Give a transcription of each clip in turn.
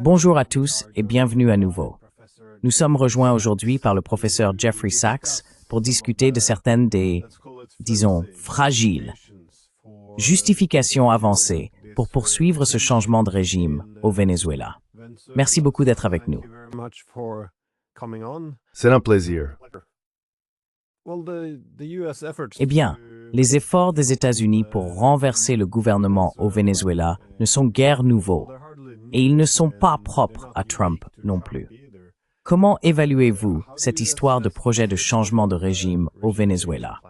Bonjour à tous et bienvenue à nouveau. Nous sommes rejoints aujourd'hui par le professeur Jeffrey Sachs pour discuter de certaines des, disons, fragiles justifications avancées pour poursuivre ce changement de régime au Venezuela. Merci beaucoup d'être avec nous. C'est un plaisir. Eh bien, les efforts des États-Unis pour renverser le gouvernement au Venezuela ne sont guère nouveaux, et ils ne sont pas propres à Trump non plus. Comment évaluez-vous cette histoire de projet de changement de régime au Venezuela?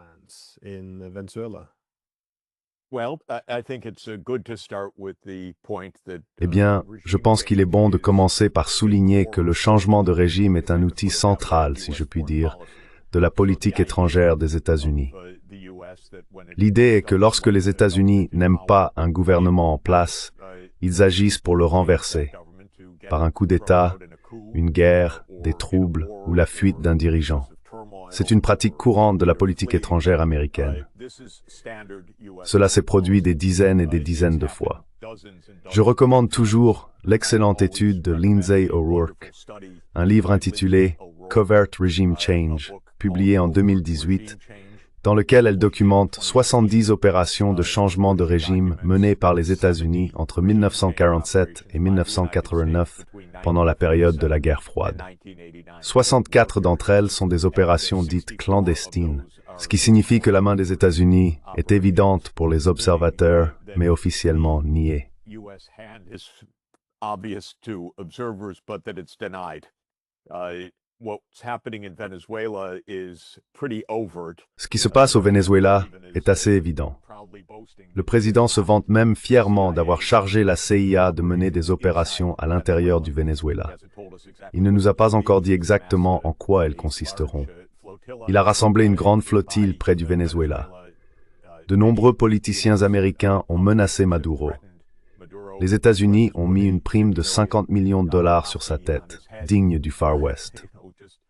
Eh bien, je pense qu'il est bon de commencer par souligner que le changement de régime est un outil central, si je puis dire, de la politique étrangère des États-Unis. L'idée est que lorsque les États-Unis n'aiment pas un gouvernement en place, ils agissent pour le renverser, par un coup d'État, une guerre, des troubles ou la fuite d'un dirigeant. C'est une pratique courante de la politique étrangère américaine. Cela s'est produit des dizaines et des dizaines de fois. Je recommande toujours l'excellente étude de Lindsay O'Rourke, un livre intitulé Covert Regime Change, publié en 2018, dans lequel elle documente 70 opérations de changement de régime menées par les États-Unis entre 1947 et 1989 pendant la période de la guerre froide. 64 d'entre elles sont des opérations dites clandestines, ce qui signifie que la main des États-Unis est évidente pour les observateurs, mais officiellement niée. Ce qui se passe au Venezuela est assez évident. Le président se vante même fièrement d'avoir chargé la CIA de mener des opérations à l'intérieur du Venezuela. Il ne nous a pas encore dit exactement en quoi elles consisteront. Il a rassemblé une grande flottille près du Venezuela. De nombreux politiciens américains ont menacé Maduro. Les États-Unis ont mis une prime de 50 millions de dollars sur sa tête, digne du Far West.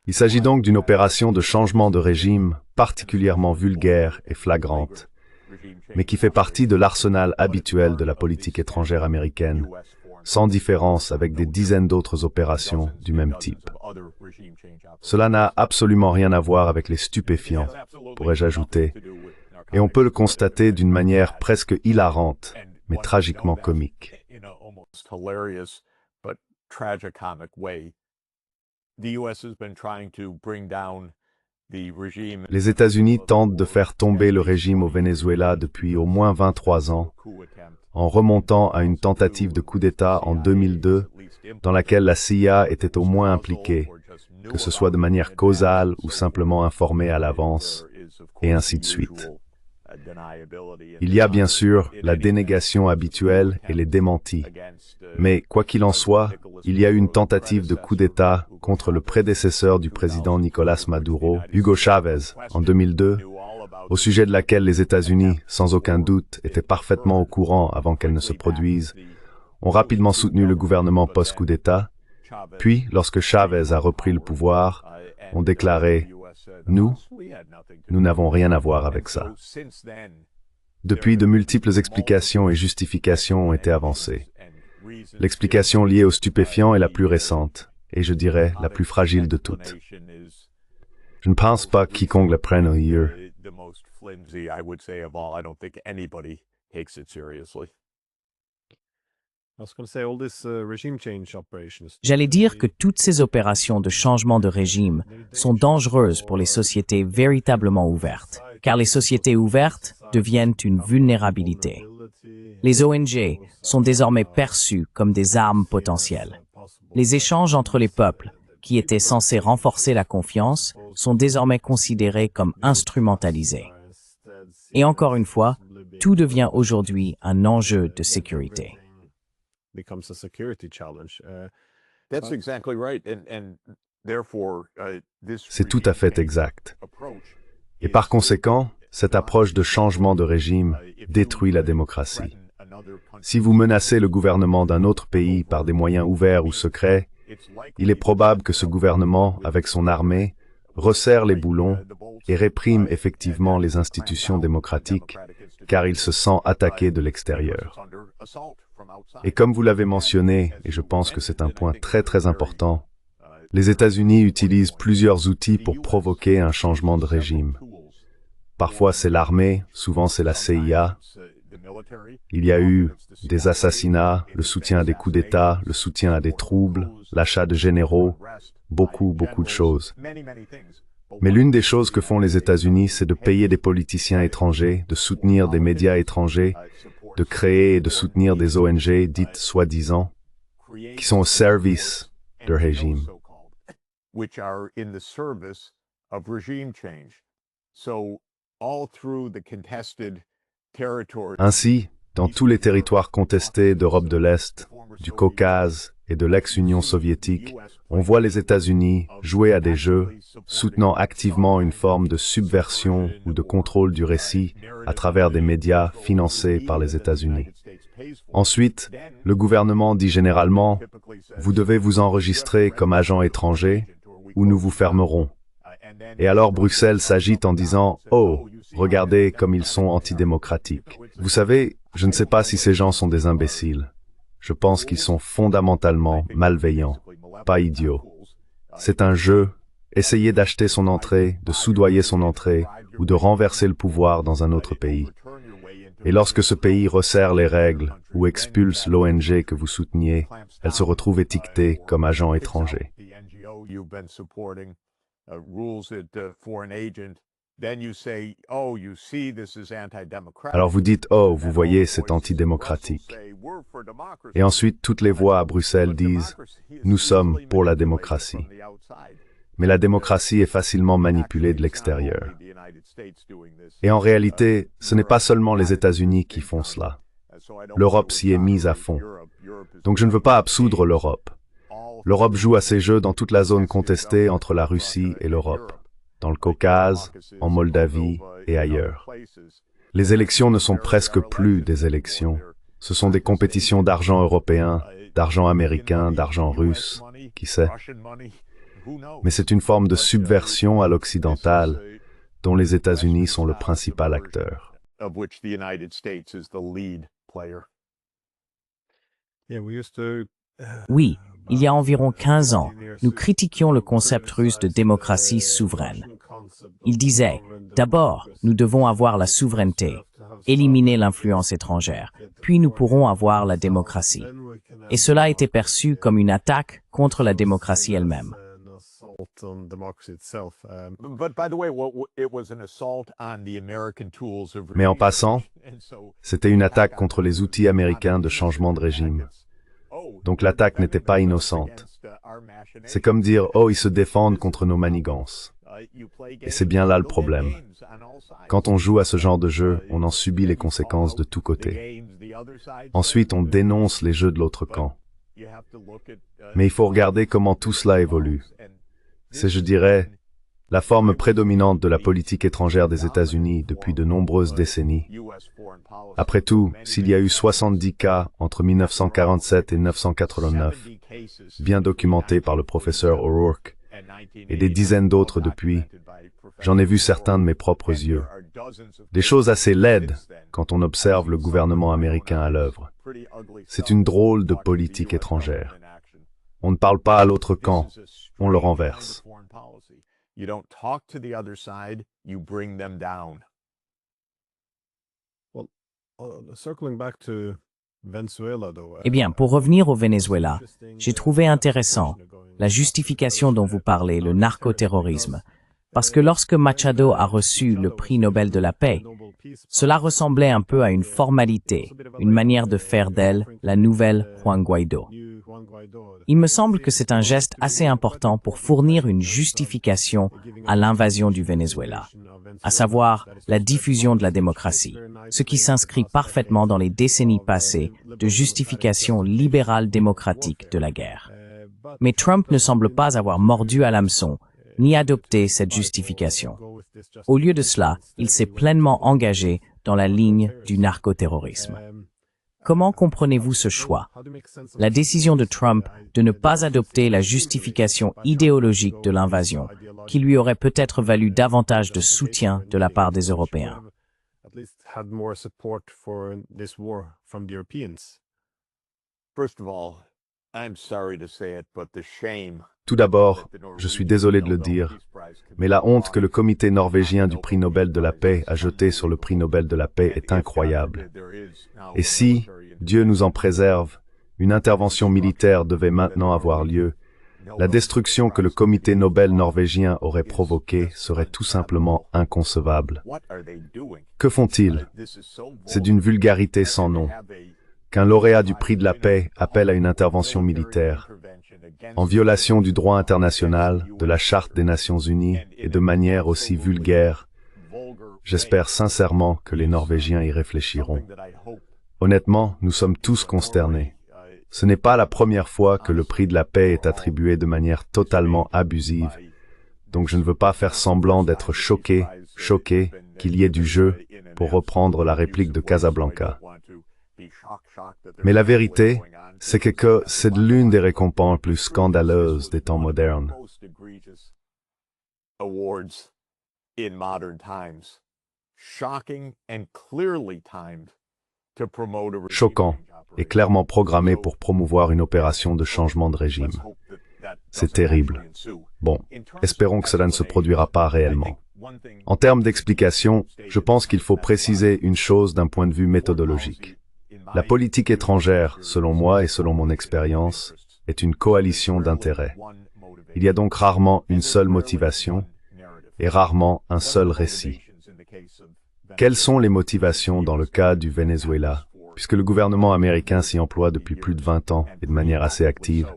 Il s'agit donc d'une opération de changement de régime particulièrement vulgaire et flagrante, mais qui fait partie de l'arsenal habituel de la politique étrangère américaine, sans différence avec des dizaines d'autres opérations du même type. Cela n'a absolument rien à voir avec les stupéfiants, pourrais-je ajouter, et on peut le constater d'une manière presque hilarante, mais tragiquement comique. Les États-Unis tentent de faire tomber le régime au Venezuela depuis au moins 23 ans, en remontant à une tentative de coup d'État en 2002, dans laquelle la CIA était au moins impliquée, que ce soit de manière causale ou simplement informée à l'avance, et ainsi de suite. Il y a bien sûr la dénégation habituelle et les démentis. Mais quoi qu'il en soit, il y a eu une tentative de coup d'État contre le prédécesseur du président Nicolás Maduro, Hugo Chávez, en 2002, au sujet de laquelle les États-Unis, sans aucun doute, étaient parfaitement au courant avant qu'elle ne se produise, ont rapidement soutenu le gouvernement post-coup d'État, puis, lorsque Chávez a repris le pouvoir, ont déclaré « Nous n'avons rien à voir avec ça ». Depuis, de multiples explications et justifications ont été avancées. L'explication liée aux stupéfiants est la plus récente, et je dirais la plus fragile de toutes. Je ne pense pas que quiconque la prenne au sérieux. J'allais dire que toutes ces opérations de changement de régime sont dangereuses pour les sociétés véritablement ouvertes, car les sociétés ouvertes deviennent une vulnérabilité. Les ONG sont désormais perçues comme des armes potentielles. Les échanges entre les peuples, qui étaient censés renforcer la confiance, sont désormais considérés comme instrumentalisés. Et encore une fois, tout devient aujourd'hui un enjeu de sécurité. C'est tout à fait exact. Et par conséquent, cette approche de changement de régime détruit la démocratie. Si vous menacez le gouvernement d'un autre pays par des moyens ouverts ou secrets, il est probable que ce gouvernement, avec son armée, resserre les boulons et réprime effectivement les institutions démocratiques, car il se sent attaqué de l'extérieur. Et comme vous l'avez mentionné, et je pense que c'est un point très important, les États-Unis utilisent plusieurs outils pour provoquer un changement de régime. Parfois c'est l'armée, souvent c'est la CIA. Il y a eu des assassinats, le soutien à des coups d'État, le soutien à des troubles, l'achat de généraux, beaucoup de choses. Mais l'une des choses que font les États-Unis, c'est de payer des politiciens étrangers, de soutenir des médias étrangers, de créer et de soutenir des ONG dites soi-disant, qui sont au service du régime. Ainsi, dans tous les territoires contestés d'Europe de l'Est, du Caucase et de l'ex-Union soviétique, on voit les États-Unis jouer à des jeux, soutenant activement une forme de subversion ou de contrôle du récit à travers des médias financés par les États-Unis. Ensuite, le gouvernement dit généralement « Vous devez vous enregistrer comme agent étranger ou nous vous fermerons ». Et alors Bruxelles s'agite en disant « Oh, regardez comme ils sont antidémocratiques ». Vous savez, je ne sais pas si ces gens sont des imbéciles. Je pense qu'ils sont fondamentalement malveillants, pas idiots. C'est un jeu, essayer d'acheter son entrée, de soudoyer son entrée, ou de renverser le pouvoir dans un autre pays. Et lorsque ce pays resserre les règles ou expulse l'ONG que vous souteniez, elle se retrouve étiquetée comme agent étranger. Alors vous dites, oh, vous voyez, c'est antidémocratique. Et ensuite, toutes les voix à Bruxelles disent, nous sommes pour la démocratie. Mais la démocratie est facilement manipulée de l'extérieur. Et en réalité, ce n'est pas seulement les États-Unis qui font cela. L'Europe s'y est mise à fond. Donc je ne veux pas absoudre l'Europe. L'Europe joue à ces jeux dans toute la zone contestée entre la Russie et l'Europe, dans le Caucase, en Moldavie et ailleurs. Les élections ne sont presque plus des élections. Ce sont des compétitions d'argent européen, d'argent américain, d'argent russe, qui sait. Mais c'est une forme de subversion à l'occidental dont les États-Unis sont le principal acteur. Oui, il y a environ 15 ans, nous critiquions le concept russe de démocratie souveraine. Il disait, d'abord, nous devons avoir la souveraineté, éliminer l'influence étrangère, puis nous pourrons avoir la démocratie. Et cela était perçu comme une attaque contre la démocratie elle-même. Mais en passant, c'était une attaque contre les outils américains de changement de régime. Donc l'attaque n'était pas innocente. C'est comme dire, oh, ils se défendent contre nos manigances. Et c'est bien là le problème. Quand on joue à ce genre de jeu, on en subit les conséquences de tous côtés. Ensuite, on dénonce les jeux de l'autre camp. Mais il faut regarder comment tout cela évolue. C'est, je dirais, la forme prédominante de la politique étrangère des États-Unis depuis de nombreuses décennies. Après tout, s'il y a eu 70 cas entre 1947 et 1989, bien documentés par le professeur O'Rourke, et des dizaines d'autres depuis, j'en ai vu certains de mes propres yeux. Des choses assez laides quand on observe le gouvernement américain à l'œuvre. C'est une drôle de politique étrangère. On ne parle pas à l'autre camp, on le renverse. Eh bien, pour revenir au Venezuela, j'ai trouvé intéressant la justification dont vous parlez, le narcoterrorisme. Parce que lorsque Machado a reçu le prix Nobel de la paix, cela ressemblait un peu à une formalité, une manière de faire d'elle la nouvelle Juan Guaidó. Il me semble que c'est un geste assez important pour fournir une justification à l'invasion du Venezuela, à savoir la diffusion de la démocratie, ce qui s'inscrit parfaitement dans les décennies passées de justification libérale démocratique de la guerre. Mais Trump ne semble pas avoir mordu à l'hameçon, ni adopté cette justification. Au lieu de cela, il s'est pleinement engagé dans la ligne du narcoterrorisme. Comment comprenez-vous ce choix? La décision de Trump de ne pas adopter la justification idéologique de l'invasion, qui lui aurait peut-être valu davantage de soutien de la part des Européens. Tout d'abord, je suis désolé de le dire, mais la honte que le comité norvégien du prix Nobel de la paix a jetée sur le prix Nobel de la paix est incroyable. Et si, Dieu nous en préserve, une intervention militaire devait maintenant avoir lieu, la destruction que le comité Nobel norvégien aurait provoquée serait tout simplement inconcevable. Que font-ils? C'est d'une vulgarité sans nom. Qu'un lauréat du prix de la paix appelle à une intervention militaire, en violation du droit international, de la Charte des Nations Unies et de manière aussi vulgaire, j'espère sincèrement que les Norvégiens y réfléchiront. Honnêtement, nous sommes tous consternés. Ce n'est pas la première fois que le prix de la paix est attribué de manière totalement abusive, donc je ne veux pas faire semblant d'être choqué qu'il y ait du jeu, pour reprendre la réplique de Casablanca. Mais la vérité, c'est que c'est l'une des récompenses plus scandaleuses des temps modernes. Choquant et clairement programmé pour promouvoir une opération de changement de régime. C'est terrible. Bon, espérons que cela ne se produira pas réellement. En termes d'explication, je pense qu'il faut préciser une chose d'un point de vue méthodologique. La politique étrangère, selon moi et selon mon expérience, est une coalition d'intérêts. Il y a donc rarement une seule motivation et rarement un seul récit. Quelles sont les motivations dans le cas du Venezuela, puisque le gouvernement américain s'y emploie depuis plus de 20 ans et de manière assez active?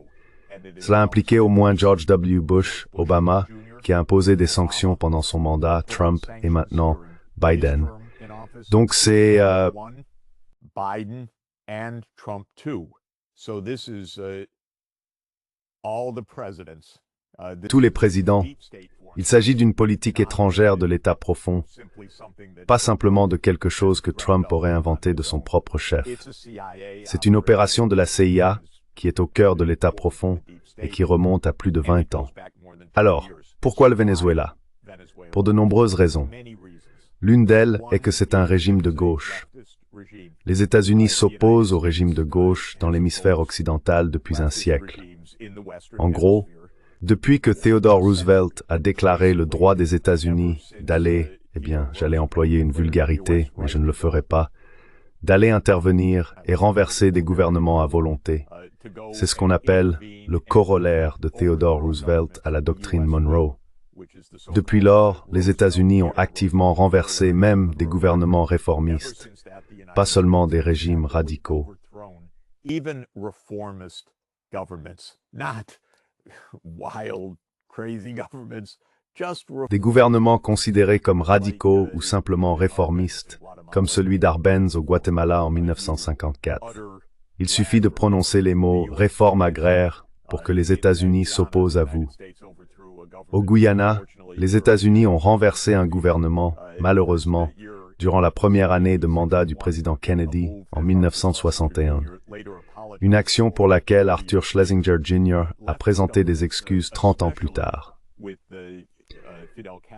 Cela a impliqué au moins George W. Bush, Obama, qui a imposé des sanctions pendant son mandat, Trump et maintenant Biden. Donc c'est Biden and Trump too. So this is all the presidents. Tous les présidents. Il s'agit d'une politique étrangère de l'État profond, pas simplement de quelque chose que Trump aurait inventé de son propre chef. C'est une opération de la CIA qui est au cœur de l'État profond et qui remonte à plus de 20 ans. Alors, pourquoi le Venezuela? Pour de nombreuses raisons. L'une d'elles est que c'est un régime de gauche. Les États-Unis s'opposent au régime de gauche dans l'hémisphère occidental depuis un siècle. En gros, depuis que Theodore Roosevelt a déclaré le droit des États-Unis d'aller, j'allais employer une vulgarité, mais je ne le ferai pas, d'aller intervenir et renverser des gouvernements à volonté. C'est ce qu'on appelle le corollaire de Theodore Roosevelt à la doctrine Monroe. Depuis lors, les États-Unis ont activement renversé même des gouvernements réformistes, pas seulement des régimes radicaux. Des gouvernements considérés comme radicaux ou simplement réformistes, comme celui d'Arbenz au Guatemala en 1954. Il suffit de prononcer les mots « réforme agraire » pour que les États-Unis s'opposent à vous. Au Guyana, les États-Unis ont renversé un gouvernement, malheureusement, durant la première année de mandat du président Kennedy en 1961. Une action pour laquelle Arthur Schlesinger Jr. a présenté des excuses 30 ans plus tard.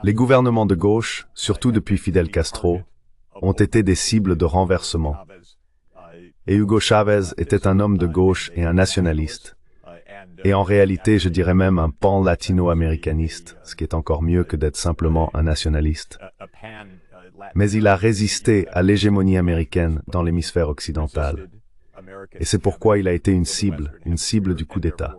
Les gouvernements de gauche, surtout depuis Fidel Castro, ont été des cibles de renversement. Et Hugo Chavez était un homme de gauche et un nationaliste. Et en réalité, je dirais même un pan-latino-américaniste, ce qui est encore mieux que d'être simplement un nationaliste. Mais il a résisté à l'hégémonie américaine dans l'hémisphère occidental. Et c'est pourquoi il a été une cible du coup d'État.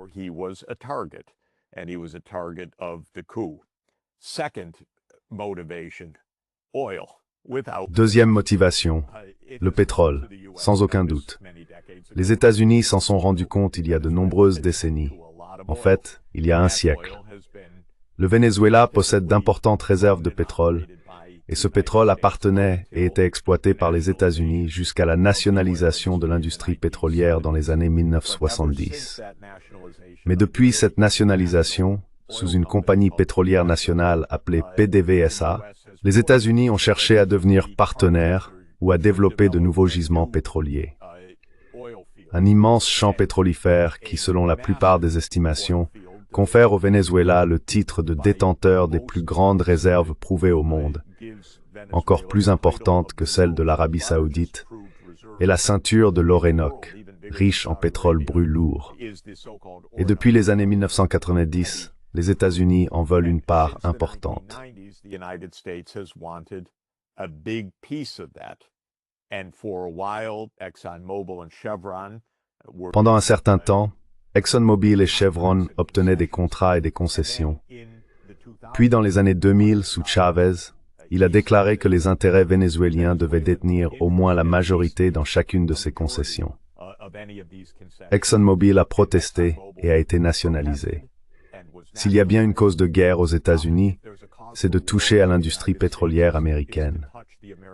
Deuxième motivation, le pétrole, sans aucun doute. Les États-Unis s'en sont rendus compte il y a de nombreuses décennies. En fait, il y a un siècle. Le Venezuela possède d'importantes réserves de pétrole, et ce pétrole appartenait et était exploité par les États-Unis jusqu'à la nationalisation de l'industrie pétrolière dans les années 1970. Mais depuis cette nationalisation, sous une compagnie pétrolière nationale appelée PDVSA, les États-Unis ont cherché à devenir partenaires ou à développer de nouveaux gisements pétroliers. un immense champ pétrolifère qui, selon la plupart des estimations, confère au Venezuela le titre de détenteur des plus grandes réserves prouvées au monde, encore plus importantes que celles de l'Arabie saoudite, et la ceinture de l'Orénoque, riche en pétrole brut lourd. Et depuis les années 1990, les États-Unis en veulent une part importante. Pendant un certain temps, ExxonMobil et Chevron obtenaient des contrats et des concessions. Puis dans les années 2000, sous Chavez, il a déclaré que les intérêts vénézuéliens devaient détenir au moins la majorité dans chacune de ces concessions. ExxonMobil a protesté et a été nationalisé. S'il y a bien une cause de guerre aux États-Unis, c'est de toucher à l'industrie pétrolière américaine.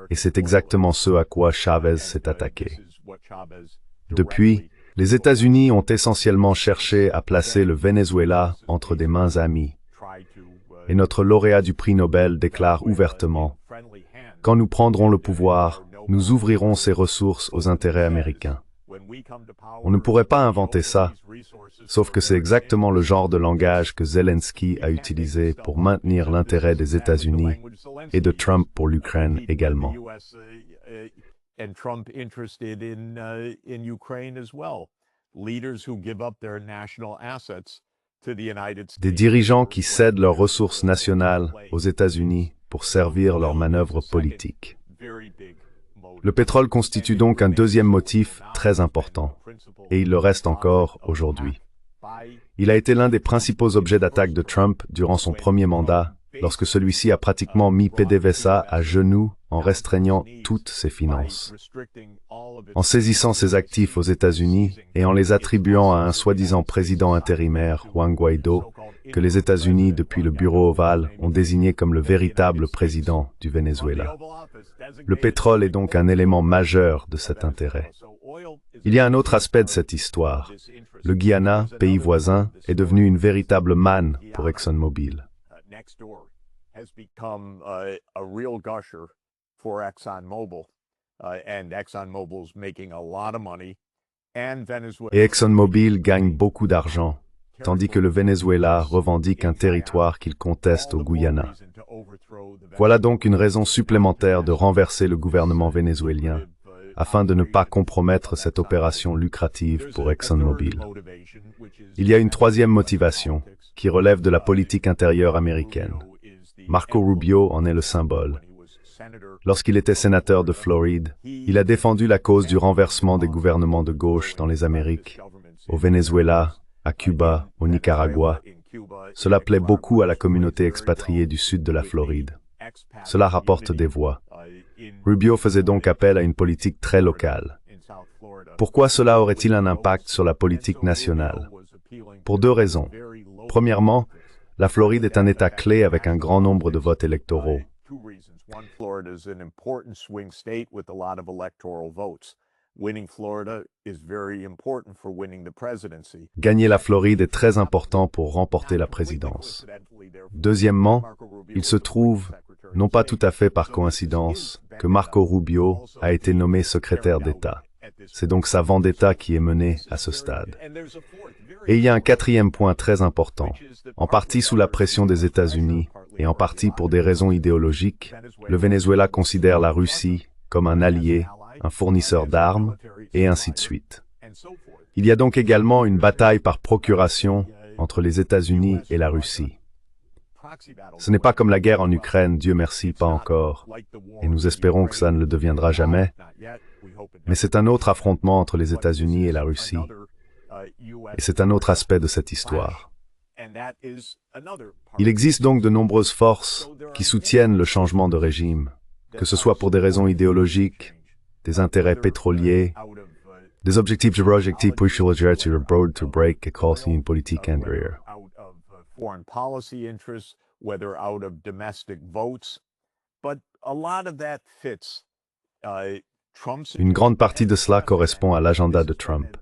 Et c'est exactement ce à quoi Chavez s'est attaqué. Depuis, les États-Unis ont essentiellement cherché à placer le Venezuela entre des mains amies. Et notre lauréat du prix Nobel déclare ouvertement « Quand nous prendrons le pouvoir, nous ouvrirons ces ressources aux intérêts américains. » On ne pourrait pas inventer ça, sauf que c'est exactement le genre de langage que Zelensky a utilisé pour maintenir l'intérêt des États-Unis et de Trump pour l'Ukraine également. Des dirigeants qui cèdent leurs ressources nationales aux États-Unis pour servir leurs manœuvres politiques. Le pétrole constitue donc un deuxième motif très important, et il le reste encore aujourd'hui. Il a été l'un des principaux objets d'attaque de Trump durant son premier mandat, lorsque celui-ci a pratiquement mis PDVSA à genoux en restreignant toutes ses finances. En saisissant ses actifs aux États-Unis et en les attribuant à un soi-disant président intérimaire, Juan Guaidó, que les États-Unis, depuis le bureau ovale, ont désigné comme le véritable président du Venezuela. Le pétrole est donc un élément majeur de cet intérêt. Il y a un autre aspect de cette histoire. Le Guyana, pays voisin, est devenu une véritable manne pour ExxonMobil. Et ExxonMobil gagne beaucoup d'argent, tandis que le Venezuela revendique un territoire qu'il conteste au Guyana. Voilà donc une raison supplémentaire de renverser le gouvernement vénézuélien, afin de ne pas compromettre cette opération lucrative pour ExxonMobil. Il y a une troisième motivation, qui relève de la politique intérieure américaine. Marco Rubio en est le symbole. Lorsqu'il était sénateur de Floride, il a défendu la cause du renversement des gouvernements de gauche dans les Amériques, au Venezuela, à Cuba, au Nicaragua. Cela plaît beaucoup à la communauté expatriée du sud de la Floride. Cela rapporte des voix. Rubio faisait donc appel à une politique très locale. Pourquoi cela aurait-il un impact sur la politique nationale? Pour deux raisons. Premièrement, la Floride est un État clé avec un grand nombre de votes électoraux. Gagner la Floride est très important pour remporter la présidence. Deuxièmement, il se trouve, non pas tout à fait par coïncidence, que Marco Rubio a été nommé secrétaire d'État. C'est donc sa vendetta qui est menée à ce stade. Et il y a un quatrième point très important. En partie sous la pression des États-Unis, et en partie pour des raisons idéologiques, le Venezuela considère la Russie comme un allié, un fournisseur d'armes, et ainsi de suite. Il y a donc également une bataille par procuration entre les États-Unis et la Russie. Ce n'est pas comme la guerre en Ukraine, Dieu merci, pas encore, et nous espérons que ça ne le deviendra jamais, mais c'est un autre affrontement entre les États-Unis et la Russie, et c'est un autre aspect de cette histoire. Il existe donc de nombreuses forces qui soutiennent le changement de régime, que ce soit pour des raisons idéologiques, des intérêts pétroliers, des objectifs géopolitiques pour le broad to break et cause une politique intérieure. Une grande partie de cela correspond à l'agenda de Trump.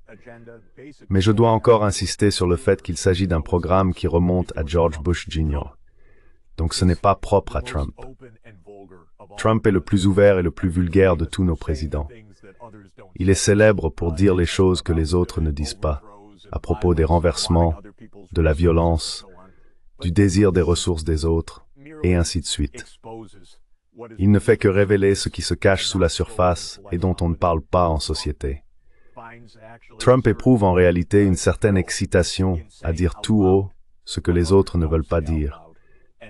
Mais je dois encore insister sur le fait qu'il s'agit d'un programme qui remonte à George Bush Jr. Donc ce n'est pas propre à Trump. Trump est le plus ouvert et le plus vulgaire de tous nos présidents. Il est célèbre pour dire les choses que les autres ne disent pas, à propos des renversements, de la violence, du désir des ressources des autres, et ainsi de suite. Il ne fait que révéler ce qui se cache sous la surface et dont on ne parle pas en société. Trump éprouve en réalité une certaine excitation à dire tout haut ce que les autres ne veulent pas dire,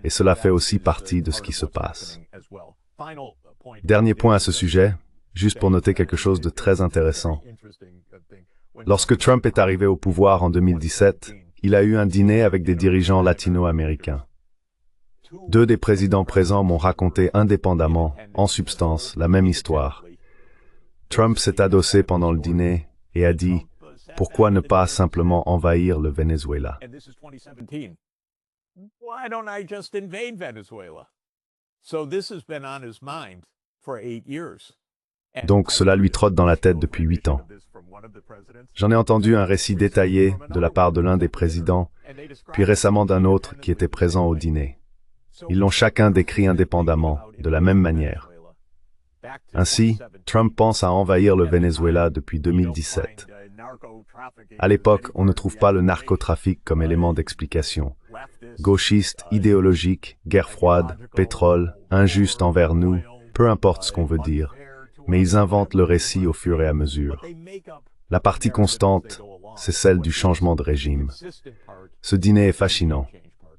et cela fait aussi partie de ce qui se passe. Dernier point à ce sujet, juste pour noter quelque chose de très intéressant. Lorsque Trump est arrivé au pouvoir en 2017, il a eu un dîner avec des dirigeants latino-américains. Deux des présidents présents m'ont raconté indépendamment, en substance, la même histoire. Trump s'est adossé pendant le dîner et a dit « Pourquoi ne pas simplement envahir le Venezuela ?» Donc cela lui trotte dans la tête depuis 8 ans. J'en ai entendu un récit détaillé de la part de l'un des présidents, puis récemment d'un autre qui était présent au dîner. Ils l'ont chacun décrit indépendamment, de la même manière. Ainsi, Trump pense à envahir le Venezuela depuis 2017. À l'époque, on ne trouve pas le narcotrafic comme élément d'explication. Gauchiste, idéologique, guerre froide, pétrole, injuste envers nous, peu importe ce qu'on veut dire. Mais ils inventent le récit au fur et à mesure. La partie constante, c'est celle du changement de régime. Ce dîner est fascinant.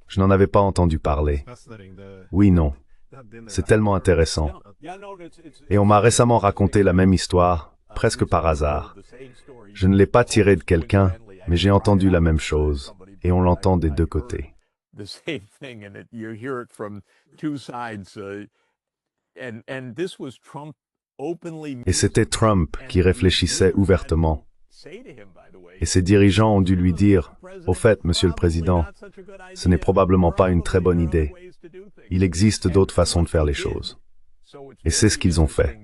Je n'en avais pas entendu parler. Oui, non. C'est tellement intéressant. Et on m'a récemment raconté la même histoire, presque par hasard. Je ne l'ai pas tirée de quelqu'un, mais j'ai entendu la même chose, et on l'entend des deux côtés. Et c'était Trump qui réfléchissait ouvertement. Et ses dirigeants ont dû lui dire, « Au fait, Monsieur le Président, ce n'est probablement pas une très bonne idée. Il existe d'autres façons de faire les choses. » Et c'est ce qu'ils ont fait.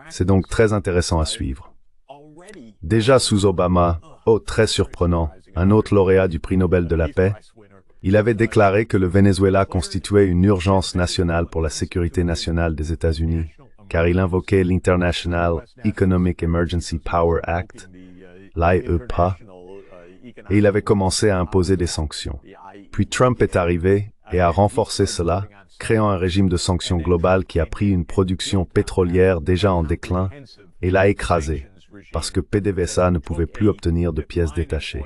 C'est donc très intéressant à suivre. Déjà sous Obama, très surprenant, un autre lauréat du prix Nobel de la paix, il avait déclaré que le Venezuela constituait une urgence nationale pour la sécurité nationale des États-Unis, car il invoquait l'International Economic Emergency Power Act, l'IEPA, et il avait commencé à imposer des sanctions. Puis Trump est arrivé et a renforcé cela, créant un régime de sanctions global qui a pris une production pétrolière déjà en déclin et l'a écrasée, parce que PDVSA ne pouvait plus obtenir de pièces détachées.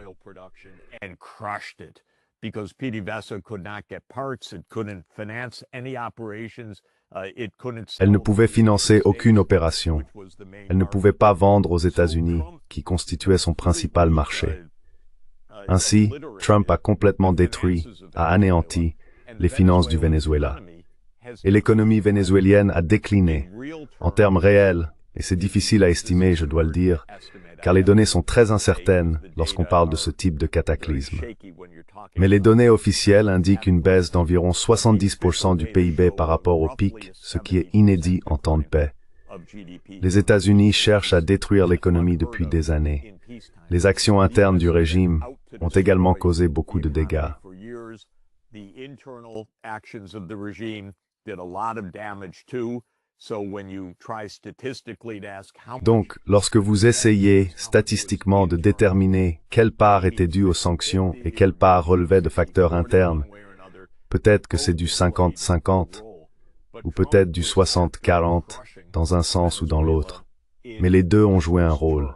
Elle ne pouvait financer aucune opération. Elle ne pouvait pas vendre aux États-Unis, qui constituaient son principal marché. Ainsi, Trump a complètement détruit, a anéanti, les finances du Venezuela. Et l'économie vénézuélienne a décliné, en termes réels, et c'est difficile à estimer, je dois le dire, car les données sont très incertaines lorsqu'on parle de ce type de cataclysme. Mais les données officielles indiquent une baisse d'environ 70% du PIB par rapport au pic, ce qui est inédit en temps de paix. Les États-Unis cherchent à détruire l'économie depuis des années. Les actions internes du régime ont également causé beaucoup de dégâts. Donc, lorsque vous essayez statistiquement de déterminer quelle part était due aux sanctions et quelle part relevait de facteurs internes, peut-être que c'est du 50-50, ou peut-être du 60-40, dans un sens ou dans l'autre. Mais les deux ont joué un rôle.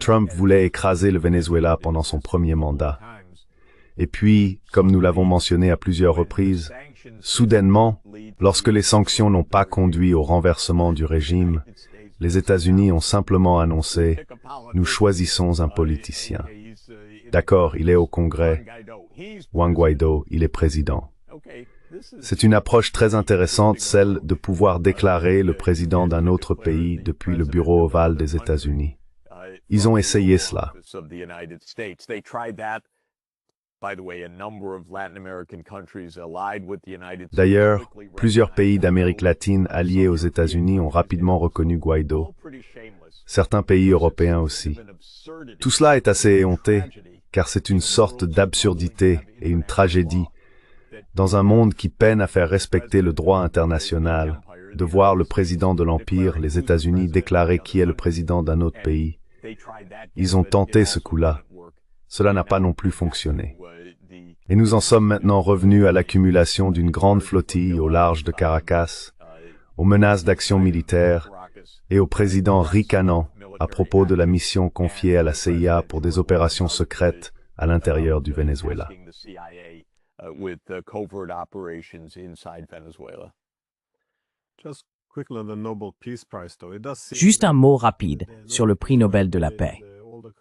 Trump voulait écraser le Venezuela pendant son premier mandat. Et puis, comme nous l'avons mentionné à plusieurs reprises, soudainement, lorsque les sanctions n'ont pas conduit au renversement du régime, les États-Unis ont simplement annoncé « Nous choisissons un politicien. » D'accord, il est au Congrès. Juan Guaido, il est président. C'est une approche très intéressante, celle de pouvoir déclarer le président d'un autre pays depuis le bureau ovale des États-Unis. Ils ont essayé cela. D'ailleurs, plusieurs pays d'Amérique latine alliés aux États-Unis ont rapidement reconnu Guaido. Certains pays européens aussi. Tout cela est assez éhonté, car c'est une sorte d'absurdité et une tragédie dans un monde qui peine à faire respecter le droit international de voir le président de l'Empire, les États-Unis, déclarer qui est le président d'un autre pays. Ils ont tenté ce coup-là. Cela n'a pas non plus fonctionné. Et nous en sommes maintenant revenus à l'accumulation d'une grande flottille au large de Caracas, aux menaces d'action militaire et au président ricanant à propos de la mission confiée à la CIA pour des opérations secrètes à l'intérieur du Venezuela. Juste un mot rapide sur le prix Nobel de la paix.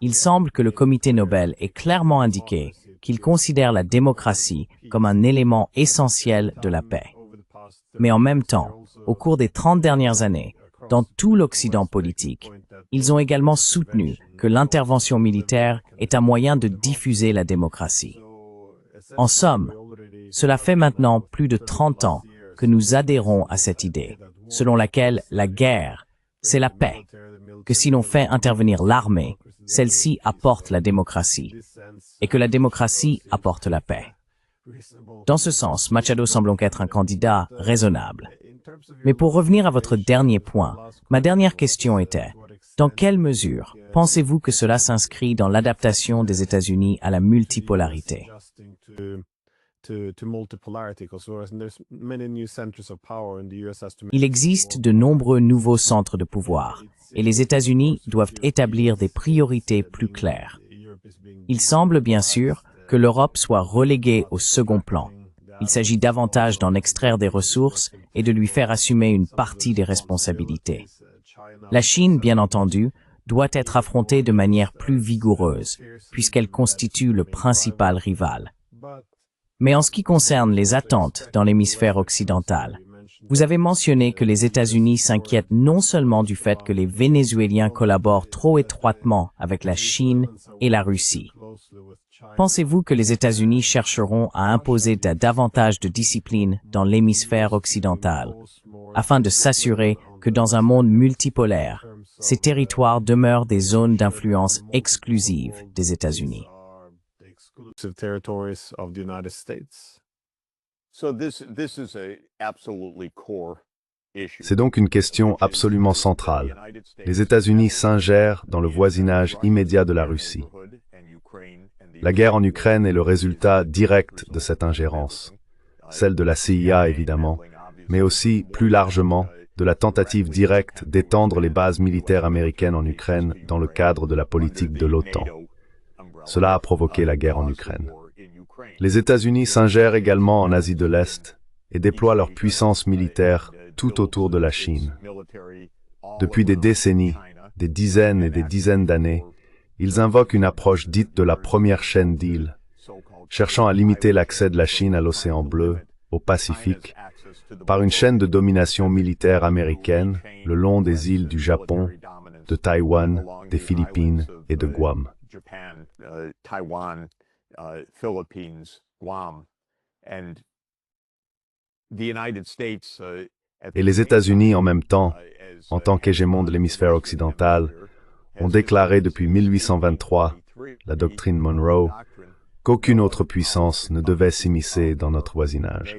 Il semble que le comité Nobel ait clairement indiqué qu'il considère la démocratie comme un élément essentiel de la paix. Mais en même temps, au cours des 30 dernières années, dans tout l'Occident politique, ils ont également soutenu que l'intervention militaire est un moyen de diffuser la démocratie. En somme, cela fait maintenant plus de 30 ans que nous adhérons à cette idée, selon laquelle la guerre, c'est la paix, que si l'on fait intervenir l'armée, celle-ci apporte la démocratie, et que la démocratie apporte la paix. Dans ce sens, Machado semble donc être un candidat raisonnable. Mais pour revenir à votre dernier point, ma dernière question était, dans quelle mesure pensez-vous que cela s'inscrit dans l'adaptation des États-Unis à la multipolarité? Il existe de nombreux nouveaux centres de pouvoir, et les États-Unis doivent établir des priorités plus claires. Il semble bien sûr que l'Europe soit reléguée au second plan. Il s'agit davantage d'en extraire des ressources et de lui faire assumer une partie des responsabilités. La Chine, bien entendu, doit être affrontée de manière plus vigoureuse, puisqu'elle constitue le principal rival. Mais en ce qui concerne les attentes dans l'hémisphère occidental, vous avez mentionné que les États-Unis s'inquiètent non seulement du fait que les Vénézuéliens collaborent trop étroitement avec la Chine et la Russie. Pensez-vous que les États-Unis chercheront à imposer davantage de discipline dans l'hémisphère occidental, afin de s'assurer que dans un monde multipolaire, ces territoires demeurent des zones d'influence exclusives des États-Unis? C'est donc une question absolument centrale. Les États-Unis s'ingèrent dans le voisinage immédiat de la Russie. La guerre en Ukraine est le résultat direct de cette ingérence, celle de la CIA évidemment, mais aussi, plus largement, de la tentative directe d'étendre les bases militaires américaines en Ukraine dans le cadre de la politique de l'OTAN. Cela a provoqué la guerre en Ukraine. Les États-Unis s'ingèrent également en Asie de l'Est et déploient leur puissance militaire tout autour de la Chine. Depuis des décennies, des dizaines et des dizaines d'années, ils invoquent une approche dite de la première chaîne d'îles, cherchant à limiter l'accès de la Chine à l'océan Bleu, au Pacifique, par une chaîne de domination militaire américaine le long des îles du Japon, de Taïwan, des Philippines et de Guam. Et les États-Unis, en même temps, en tant qu'hégémon de l'hémisphère occidental, ont déclaré depuis 1823, la doctrine Monroe, qu'aucune autre puissance ne devait s'immiscer dans notre voisinage.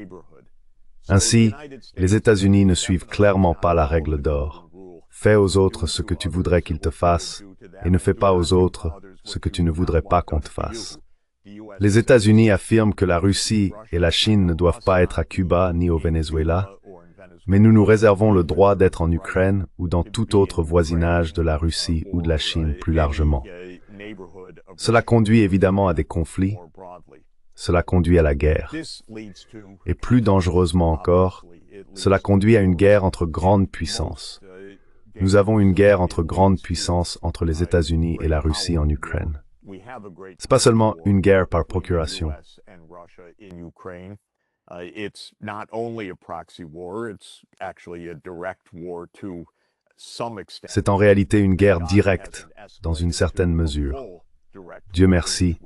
Ainsi, les États-Unis ne suivent clairement pas la règle d'or. Fais aux autres ce que tu voudrais qu'ils te fassent, et ne fais pas aux autres ce que tu ne voudrais pas qu'on te fasse. Les États-Unis affirment que la Russie et la Chine ne doivent pas être à Cuba ni au Venezuela, mais nous nous réservons le droit d'être en Ukraine ou dans tout autre voisinage de la Russie ou de la Chine plus largement. Cela conduit évidemment à des conflits, cela conduit à la guerre. Et plus dangereusement encore, cela conduit à une guerre entre grandes puissances. Nous avons une guerre entre grandes puissances entre les États-Unis et la Russie en Ukraine. C'est pas seulement une guerre par procuration. C'est en réalité une guerre directe, dans une certaine mesure. Dieu merci,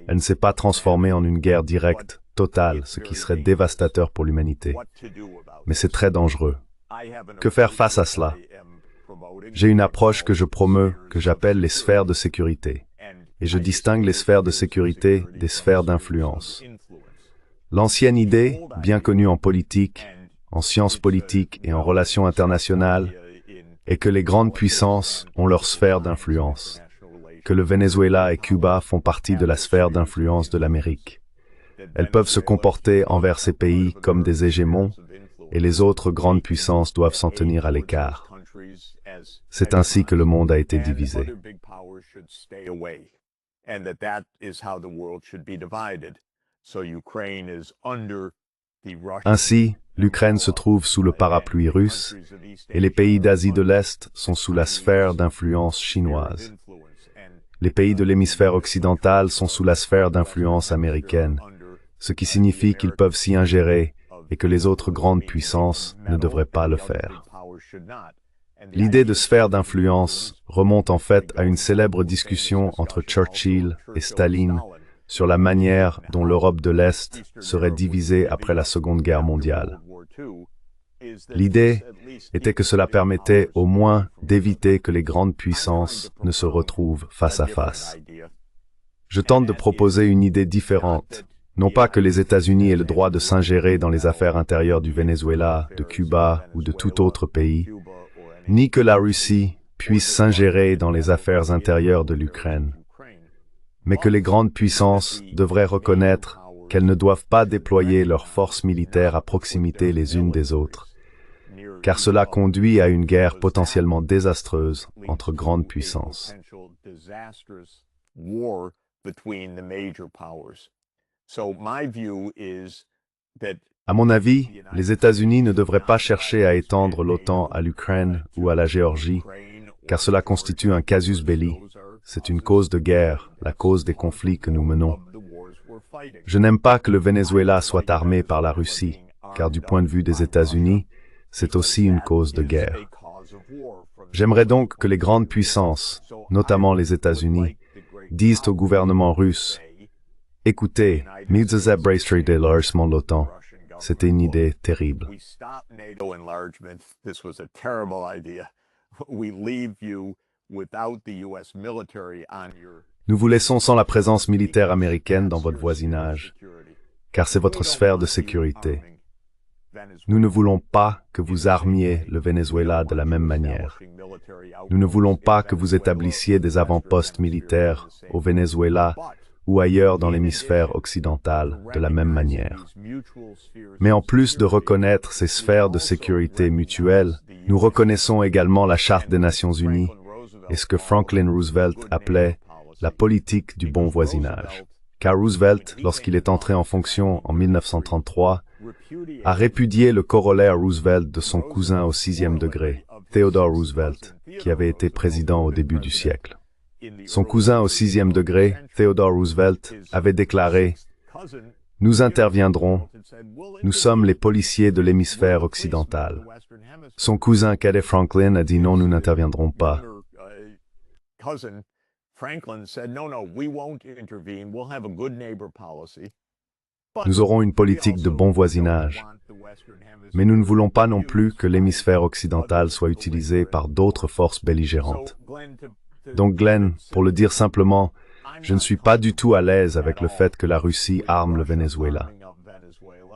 elle ne s'est pas transformée en une guerre directe, totale, ce qui serait dévastateur pour l'humanité. Mais c'est très dangereux. Que faire face à cela? J'ai une approche que je promeus, que j'appelle les sphères de sécurité. Et je distingue les sphères de sécurité des sphères d'influence. L'ancienne idée, bien connue en politique, en sciences politiques et en relations internationales est que les grandes puissances ont leur sphère d'influence, que le Venezuela et Cuba font partie de la sphère d'influence de l'Amérique. Elles peuvent se comporter envers ces pays comme des hégémons, et les autres grandes puissances doivent s'en tenir à l'écart. C'est ainsi que le monde a été divisé. Ainsi, l'Ukraine se trouve sous le parapluie russe, et les pays d'Asie de l'Est sont sous la sphère d'influence chinoise. Les pays de l'hémisphère occidental sont sous la sphère d'influence américaine, ce qui signifie qu'ils peuvent s'y ingérer et que les autres grandes puissances ne devraient pas le faire. L'idée de sphère d'influence remonte en fait à une célèbre discussion entre Churchill et Staline sur la manière dont l'Europe de l'Est serait divisée après la Seconde Guerre mondiale. L'idée était que cela permettait au moins d'éviter que les grandes puissances ne se retrouvent face à face. Je tente de proposer une idée différente, non pas que les États-Unis aient le droit de s'ingérer dans les affaires intérieures du Venezuela, de Cuba ou de tout autre pays, ni que la Russie puisse s'ingérer dans les affaires intérieures de l'Ukraine, mais que les grandes puissances devraient reconnaître qu'elles ne doivent pas déployer leurs forces militaires à proximité les unes des autres, car cela conduit à une guerre potentiellement désastreuse entre grandes puissances. À mon avis, les États-Unis ne devraient pas chercher à étendre l'OTAN à l'Ukraine ou à la Géorgie, car cela constitue un casus belli. C'est une cause de guerre, la cause des conflits que nous menons. Je n'aime pas que le Venezuela soit armé par la Russie, car du point de vue des États-Unis, c'est aussi une cause de guerre. J'aimerais donc que les grandes puissances, notamment les États-Unis, disent au gouvernement russe « Écoutez, de l'OTAN, c'était une idée terrible. Nous vous laissons sans la présence militaire américaine dans votre voisinage, car c'est votre sphère de sécurité. Nous ne voulons pas que vous armiez le Venezuela de la même manière. Nous ne voulons pas que vous établissiez des avant-postes militaires au Venezuela ou ailleurs dans l'hémisphère occidental de la même manière. Mais en plus de reconnaître ces sphères de sécurité mutuelles, nous reconnaissons également la Charte des Nations Unies et ce que Franklin Roosevelt appelait la politique du bon voisinage. Car Roosevelt, lorsqu'il est entré en fonction en 1933, a répudié le corollaire Roosevelt de son cousin au 6e degré, Theodore Roosevelt, qui avait été président au début du siècle. Son cousin au 6e degré, Theodore Roosevelt, avait déclaré « Nous interviendrons, nous sommes les policiers de l'hémisphère occidental. » Son cousin cadet Franklin a dit « Non, nous n'interviendrons pas. » Nous aurons une politique de bon voisinage, mais nous ne voulons pas non plus que l'hémisphère occidental soit utilisé par d'autres forces belligérantes. Donc Glenn, pour le dire simplement, je ne suis pas du tout à l'aise avec le fait que la Russie arme le Venezuela.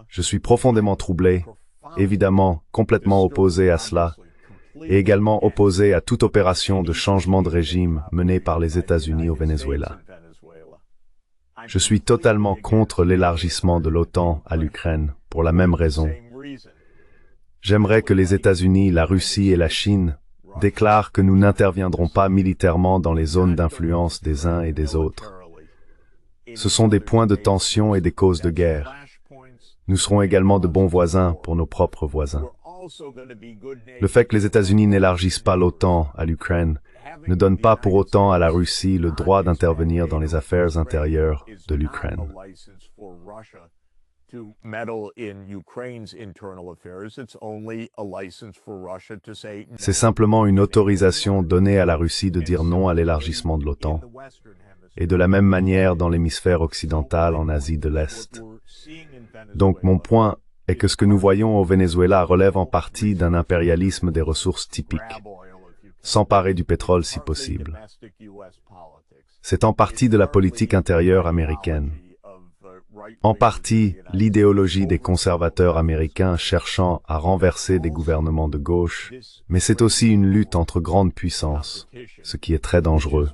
Je suis profondément troublé, évidemment complètement opposé à cela, et également opposé à toute opération de changement de régime menée par les États-Unis au Venezuela. Je suis totalement contre l'élargissement de l'OTAN à l'Ukraine, pour la même raison. J'aimerais que les États-Unis, la Russie et la Chine déclarent que nous n'interviendrons pas militairement dans les zones d'influence des uns et des autres. Ce sont des points de tension et des causes de guerre. Nous serons également de bons voisins pour nos propres voisins. Le fait que les États-Unis n'élargissent pas l'OTAN à l'Ukraine ne donne pas pour autant à la Russie le droit d'intervenir dans les affaires intérieures de l'Ukraine. C'est simplement une autorisation donnée à la Russie de dire non à l'élargissement de l'OTAN, et de la même manière dans l'hémisphère occidental en Asie de l'Est. Donc mon point est que ce que nous voyons au Venezuela relève en partie d'un impérialisme des ressources typiques, s'emparer du pétrole si possible. C'est en partie de la politique intérieure américaine. En partie, l'idéologie des conservateurs américains cherchant à renverser des gouvernements de gauche, mais c'est aussi une lutte entre grandes puissances, ce qui est très dangereux.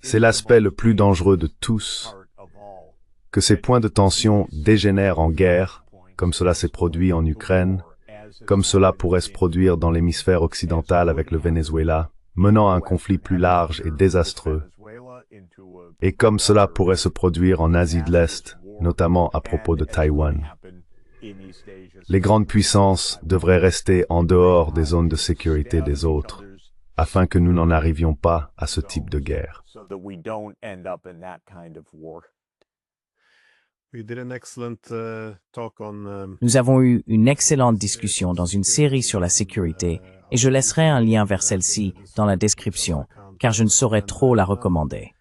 C'est l'aspect le plus dangereux de tous, que ces points de tension dégénèrent en guerre, comme cela s'est produit en Ukraine, comme cela pourrait se produire dans l'hémisphère occidental avec le Venezuela, menant à un conflit plus large et désastreux, et comme cela pourrait se produire en Asie de l'Est, notamment à propos de Taïwan. Les grandes puissances devraient rester en dehors des zones de sécurité des autres, afin que nous n'en arrivions pas à ce type de guerre. Nous avons eu une excellente discussion dans une série sur la sécurité et je laisserai un lien vers celle-ci dans la description, car je ne saurais trop la recommander.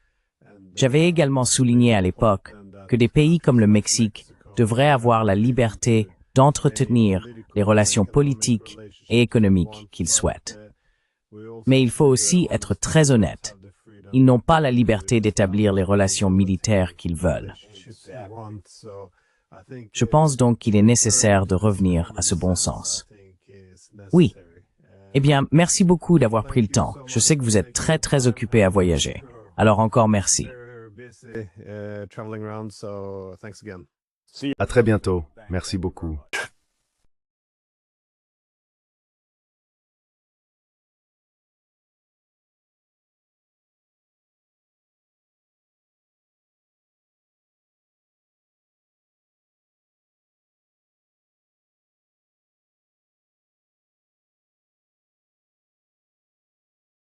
J'avais également souligné à l'époque que des pays comme le Mexique devraient avoir la liberté d'entretenir les relations politiques et économiques qu'ils souhaitent. Mais il faut aussi être très honnête. Ils n'ont pas la liberté d'établir les relations militaires qu'ils veulent. Je pense donc qu'il est nécessaire de revenir à ce bon sens. Oui. Eh bien, merci beaucoup d'avoir pris le temps. Je sais que vous êtes très occupé à voyager. Alors encore merci. À très bientôt. Merci beaucoup.